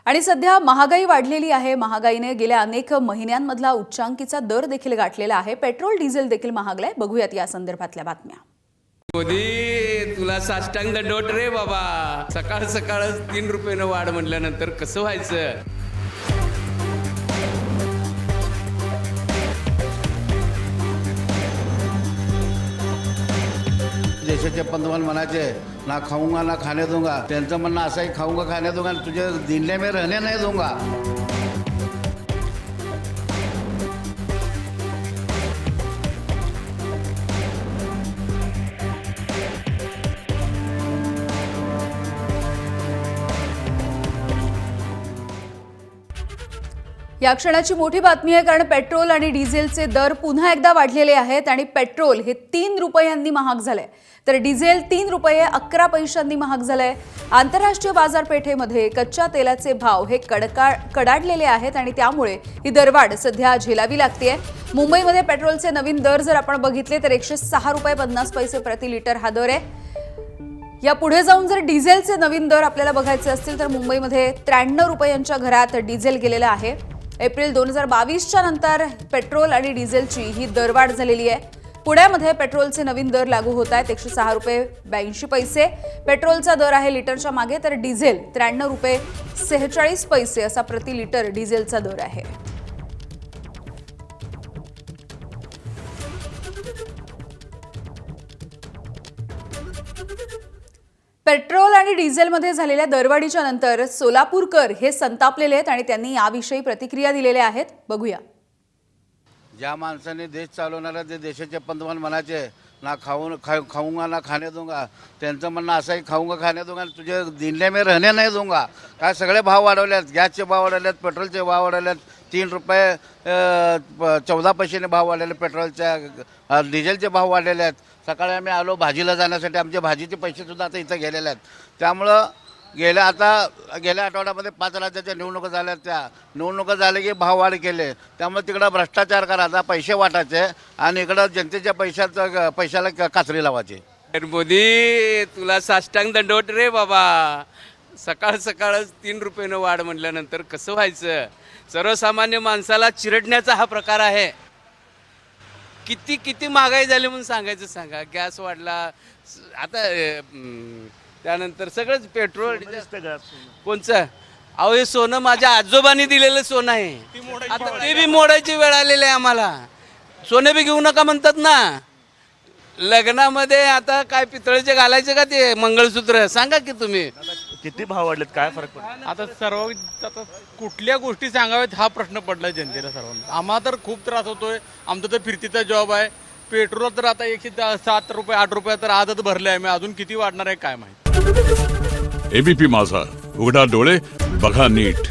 आणि सध्या महागाई वाढलेली आहे। महागाईने गेल्या अनेक महिन्यांमधला उच्चांकीचा दर देखील गाठलेला आहे। पेट्रोल डिझेल देखील महागलाय। बघूयात या संदर्भातल्या बातम्या। मोदी तुला साष्टांग दंडवत रे बाबा। सकाळ सकाळच 3 रुपये वाढ म्हटल्यानंतर कसं व्हायचं। देशाचे पंतप्रधान म्हणायचे ना खाऊंगा ना खाने दूंगा, त्यांचं म्हणणं असं आहे खाऊंगा खाने दूंगा, तुझे दिल्ली में रहने नहीं दूंगा। या क्षणाची मोठी बातमी आहे, कारण पेट्रोल आणि डिझेलचे दर पुन्हा एकदा वाढलेले आहेत आणि पेट्रोल हे 3 रुपयांनी महाग झालंय, तर डिझेल 3 रुपये 11 पैशांनी महाग झालंय। आंतरराष्ट्रीय बाजारपेठेमध्ये कच्च्या तेलाचे भाव हे कडाडलेले आहेत आणि त्यामुळे ही दरवाढ सध्या झेलावी लागतेय। मुंबईमध्ये पेट्रोलचे नवीन दर जर आपण बघितले तर 106 रुपये 50 पैसे प्रति लिटर हा दर आहे। या पुढे जाऊन जर डिझेलचे नवीन दर आपल्याला बघायचे असतील तर मुंबईमध्ये 93 रुपयांच्या घरात डिझेल गेलेलं आहे। एप्रिल 2022च्या नंतर पेट्रोल आणि डिझेलची ही दरवाढ झालेली आहे। पुण्यामध्ये पेट्रोलचे नवीन दर लागू होत आहेत। 106 रुपये 82 पैसे पेट्रोलचा दर आहे लिटरच्या मागे, तर डिझेल 93 रुपये 46 पैसे असा प्रति लिटर डिझेलचा दर आहे। पेट्रोल आणि डिझेलमध्ये झालेल्या दरवाढीच्या नंतर सोलापूरकर हे संतापलेले आहेत आणि त्यांनी याविषयी प्रतिक्रिया दिलेल्या आहेत। बघूया। ज्या माणसाने देश चालवणारा ते देशाचे पंतप्रधान म्हणायचे ना खाऊंगा ना खाने दूंगा, त्यांचं म्हणणं असं आहे खाऊंगा खाने दूंगा, तुझे दिल्ली में रहने नहीं दूंगा। काय सगळे भाव वाढवलेत, गॅसचे भाव वाढवलेत, पेट्रोलचे भाव वाढवलेत, 3 रुपये 14 पैशाने भाव वाढलेले पेट्रोलच्या, डिझेलचे भाव वाढलेले आहेत। सकाळी आम्ही आलो भाजीला जाण्यासाठी, आमचे भाजीचे पैसेसुद्धा आता इथं गेलेले आहेत। त्यामुळं गेल्या आठवड्यामध्ये 5 राज्याच्या निवडणुका झाल्या, त्या निवडणुका झाल्या की भाववाढ केले। त्यामुळे तिकडं भ्रष्टाचार करायचा, पैसे वाटायचे आणि इकडं जनतेच्या पैशाला कात्री लावायची। मोदी तुला साष्टांग दंडवत रे बाबा। सकाळ सकाळच 3 रुपये वाढ म्हटल्यानंतर कसं व्हायचं। सर्वसामान्य माणसाला चिरडण्याचा हा प्रकार आहे। किती महागाई झाली म्हणून सांगायचं सांगा। गॅस वाढला, आता त्यानंतर सगळंच पेट्रोल कोणचं। अहो हे सोनं माझ्या आजोबांनी दिलेलं सोनं आहे, आता ते बी मोडायची वेळ आलेली आहे आम्हाला। सोनं बी घेऊ नका म्हणतात ना लग्नामध्ये। आता काय पितळेचे घालायचे का ते मंगळसूत्र, सांगा की तुम्ही किती भाव वाढलेत, काय फरक पडतो। आता कुठल्या गोष्टी सांगाव्यात हा प्रश्न पडलाय जनतेला सर्वांना। आम्हाला तर खूप त्रास होतोय। आमचा तर फिरतीचा जॉब आहे। पेट्रोल तर आता 107 रुपये 8 रुपये तर आजच भरले आहे मी, अजून किती वाढणार आहे काय माहिती। एबीपी माझा, उघडा डोळे बघा नीट।